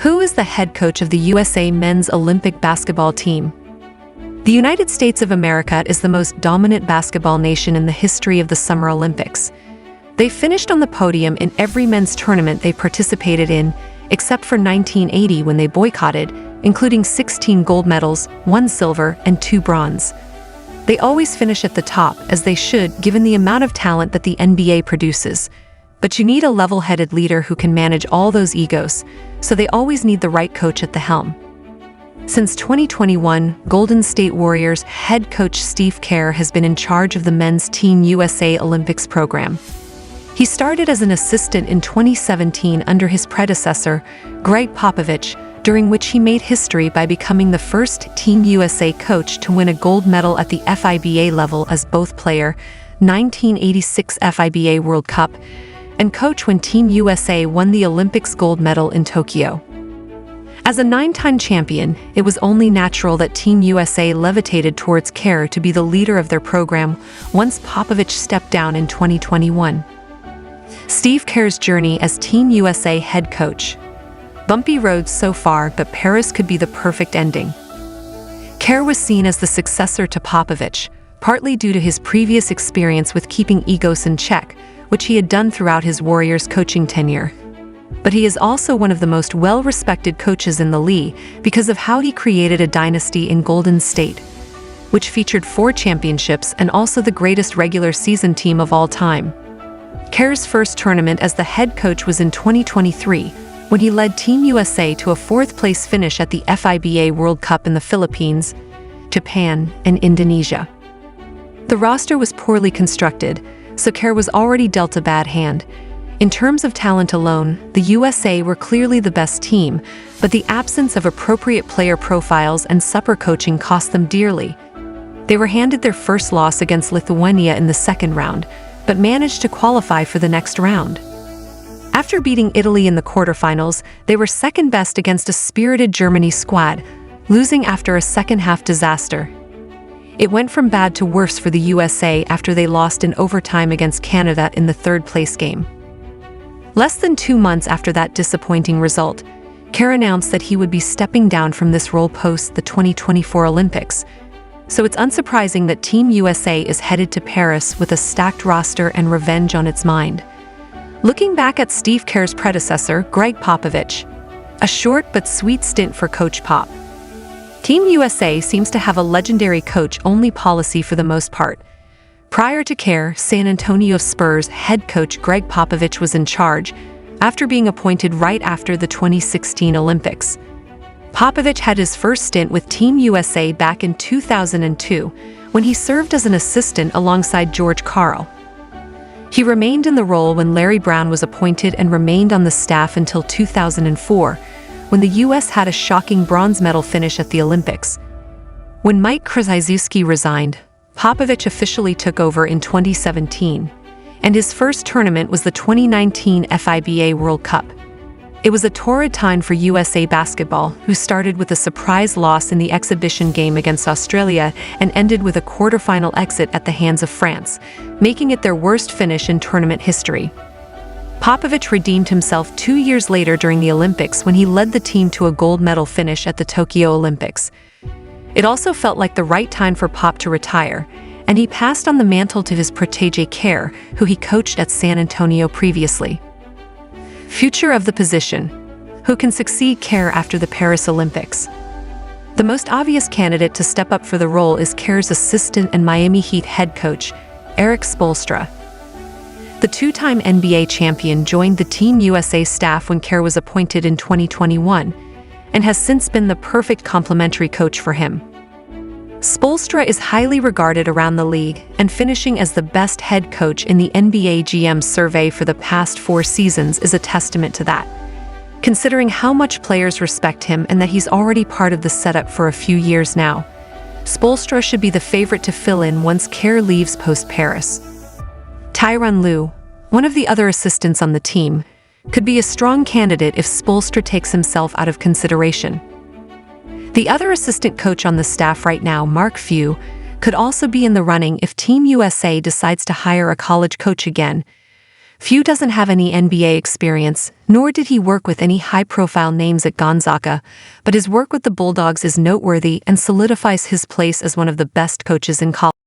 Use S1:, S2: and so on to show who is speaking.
S1: Who is the head coach of the USA men's Olympic basketball team? The United States of America is the most dominant basketball nation in the history of the Summer Olympics. They finished on the podium in every men's tournament they participated in, except for 1980 when they boycotted, including 16 gold medals, 1 silver, and 2 bronze. They always finish at the top, as they should, given the amount of talent that the NBA produces. But you need a level-headed leader who can manage all those egos, so they always need the right coach at the helm. Since 2021, Golden State Warriors head coach Steve Kerr has been in charge of the men's Team USA Olympics program. He started as an assistant in 2017 under his predecessor, Gregg Popovich, during which he made history by becoming the first Team USA coach to win a gold medal at the FIBA level as both player, 1986 FIBA World Cup, and coach when Team USA won the Olympics gold medal in Tokyo. As a 9-time champion, it was only natural that Team USA levitated towards Kerr to be the leader of their program once Popovich stepped down in 2021. Steve Kerr's journey as Team USA head coach. Bumpy roads so far, but Paris could be the perfect ending. Kerr was seen as the successor to Popovich, partly due to his previous experience with keeping egos in check, which he had done throughout his Warriors coaching tenure. But he is also one of the most well-respected coaches in the league because of how he created a dynasty in Golden State, which featured 4 championships and also the greatest regular season team of all time. Kerr's first tournament as the head coach was in 2023, when he led Team USA to a 4th-place finish at the FIBA World Cup in the Philippines, Japan, and Indonesia. The roster was poorly constructed, so Kerr was already dealt a bad hand. In terms of talent alone, the USA were clearly the best team, but the absence of appropriate player profiles and supper coaching cost them dearly. They were handed their first loss against Lithuania in the 2nd round, but managed to qualify for the next round. After beating Italy in the quarterfinals, they were second best against a spirited Germany squad, losing after a second-half disaster. It went from bad to worse for the USA after they lost in overtime against Canada in the 3rd-place game. Less than 2 months after that disappointing result, Kerr announced that he would be stepping down from this role post the 2024 Olympics. So it's unsurprising that Team USA is headed to Paris with a stacked roster and revenge on its mind. Looking back at Steve Kerr's predecessor, Gregg Popovich, a short but sweet stint for Coach Pop. Team USA seems to have a legendary coach-only policy for the most part. Prior to Kerr, San Antonio Spurs head coach Gregg Popovich was in charge, after being appointed right after the 2016 Olympics. Popovich had his first stint with Team USA back in 2002, when he served as an assistant alongside George Karl. He remained in the role when Larry Brown was appointed and remained on the staff until 2004, when the U.S. had a shocking bronze medal finish at the Olympics. When Mike Krzyzewski resigned, Popovich officially took over in 2017, and his first tournament was the 2019 FIBA World Cup. It was a torrid time for USA basketball, who started with a surprise loss in the exhibition game against Australia and ended with a quarterfinal exit at the hands of France, making it their worst finish in tournament history. Popovich redeemed himself 2 years later during the Olympics when he led the team to a gold medal finish at the Tokyo Olympics. It also felt like the right time for Pop to retire, and he passed on the mantle to his protégé Kerr, who he coached at San Antonio previously. Future of the position. Who can succeed Kerr after the Paris Olympics? The most obvious candidate to step up for the role is Kerr's assistant and Miami Heat head coach, Erik Spoelstra. The 2-time NBA champion joined the Team USA staff when Kerr was appointed in 2021, and has since been the perfect complementary coach for him. Spoelstra is highly regarded around the league and finishing as the best head coach in the NBA GM survey for the past 4 seasons is a testament to that, considering how much players respect him and that he's already part of the setup for a few years now. Spoelstra should be the favorite to fill in once Kerr leaves post-Paris. Tyronn Lue, one of the other assistants on the team, could be a strong candidate if Spoelstra takes himself out of consideration. The other assistant coach on the staff right now, Mark Few, could also be in the running if Team USA decides to hire a college coach again. Few doesn't have any NBA experience, nor did he work with any high-profile names at Gonzaga, but his work with the Bulldogs is noteworthy and solidifies his place as one of the best coaches in college.